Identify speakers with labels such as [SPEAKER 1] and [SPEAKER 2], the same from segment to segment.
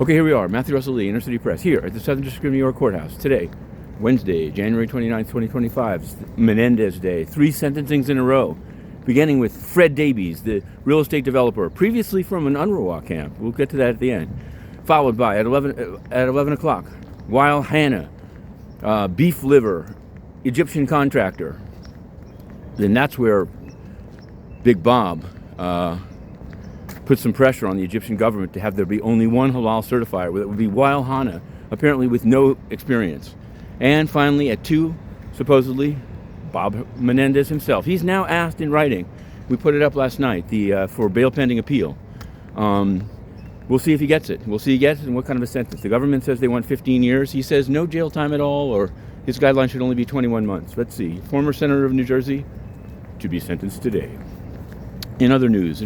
[SPEAKER 1] Okay, here we are, Matthew Russell Lee, Inner City Press, here at the Southern District of New York Courthouse. Today, Wednesday, January 29th, 2025, it's Menendez Day. 3 sentencings in a row, beginning with Fred Davies, the real estate developer, previously from an UNRWA camp. We'll get to that at the end. Followed by, at 11 o'clock, Weil Hanna, beef liver, Egyptian contractor. Then that's where Big Bob put some pressure on the Egyptian government to have there be only one halal certifier. That would be Weil Hanna, apparently with no experience. And finally, at 2, supposedly, Bob Menendez himself. He's now asked in writing. We put it up last night for bail pending appeal. We'll see if he gets it. We'll see if he gets it and what kind of a sentence. The government says they want 15 years. He says no jail time at all, or his guideline should only be 21 months. Let's see. Former senator of New Jersey to be sentenced today. In other news,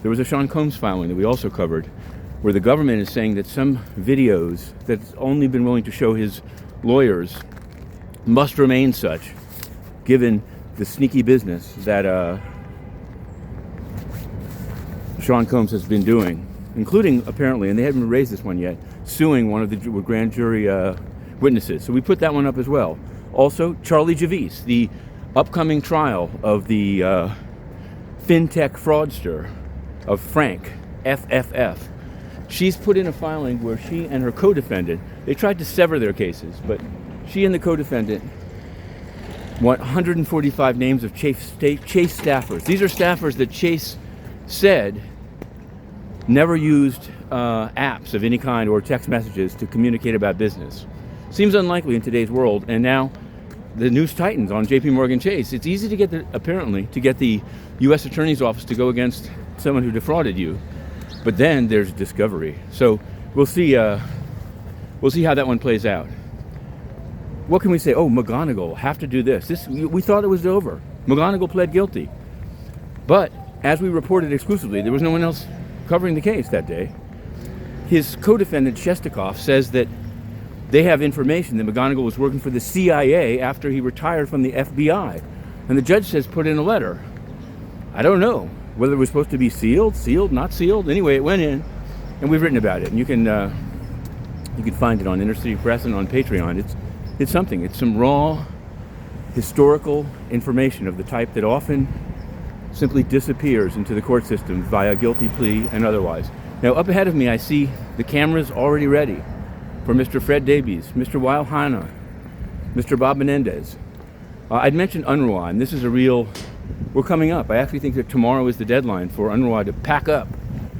[SPEAKER 1] there was a Sean Combs filing that we also covered, where the government is saying that some videos that's only been willing to show his lawyers must remain such, given the sneaky business that Sean Combs has been doing, including, apparently, and they haven't raised this one yet, suing one of the grand jury witnesses. So we put that one up as well. Also, Charlie Javice, the upcoming trial of the fintech fraudster of Frank, FFF. She's put in a filing where she and her co-defendant, they tried to sever their cases, but she and the co-defendant want 145 names of Chase staffers. These are staffers that Chase said never used apps of any kind or text messages to communicate about business. Seems unlikely in today's world, and now the news tightens on JP Morgan Chase. It's easy to get the U.S. Attorney's Office to go against someone who defrauded you, but then there's discovery. So we'll see how that one plays out. What can we say? Oh, McGonigal have to do this. We thought it was over. McGonigal pled guilty, but as we reported exclusively, there was no one else covering the case that day. His co-defendant Shestakov says that they have information that McGonigal was working for the CIA after he retired from the FBI, and the judge says put in a letter. I don't know whether it was supposed to be sealed, not sealed. Anyway, it went in, and we've written about it. And you can find it on Inner City Press and on Patreon. It's something. It's some raw historical information of the type that often simply disappears into the court system via guilty plea and otherwise. Now, up ahead of me, I see the cameras already ready for Mr. Fred Davies, Mr. Weil Hanna, Mr. Bob Menendez. I'd mentioned UNRWA, and this is we're coming up. I actually think that tomorrow is the deadline for UNRWA to pack up.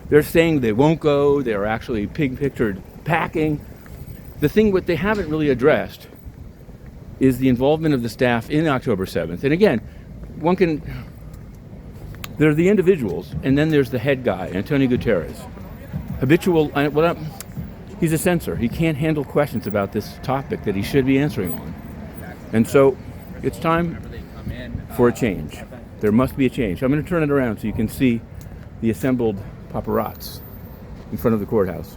[SPEAKER 1] They're saying they won't go. They're actually pictured packing. The thing what they haven't really addressed is the involvement of the staff in October 7th. And again, there are the individuals, and then there's the head guy, Antonio Guterres. He's a censor. He can't handle questions about this topic that he should be answering on. And so it's time for a change. There must be a change. I'm going to turn it around so you can see the assembled paparazzi in front of the courthouse.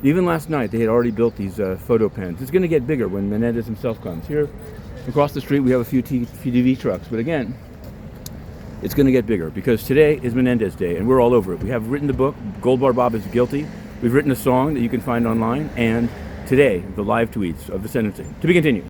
[SPEAKER 1] Even last night, they had already built these photo pens. It's going to get bigger when Menendez himself comes. Here, across the street, we have a few TV trucks. But again, it's going to get bigger because today is Menendez Day, and we're all over it. We have written the book, Gold Bar Bob is Guilty. We've written a song that you can find online. And today, the live tweets of the sentencing. To be continued.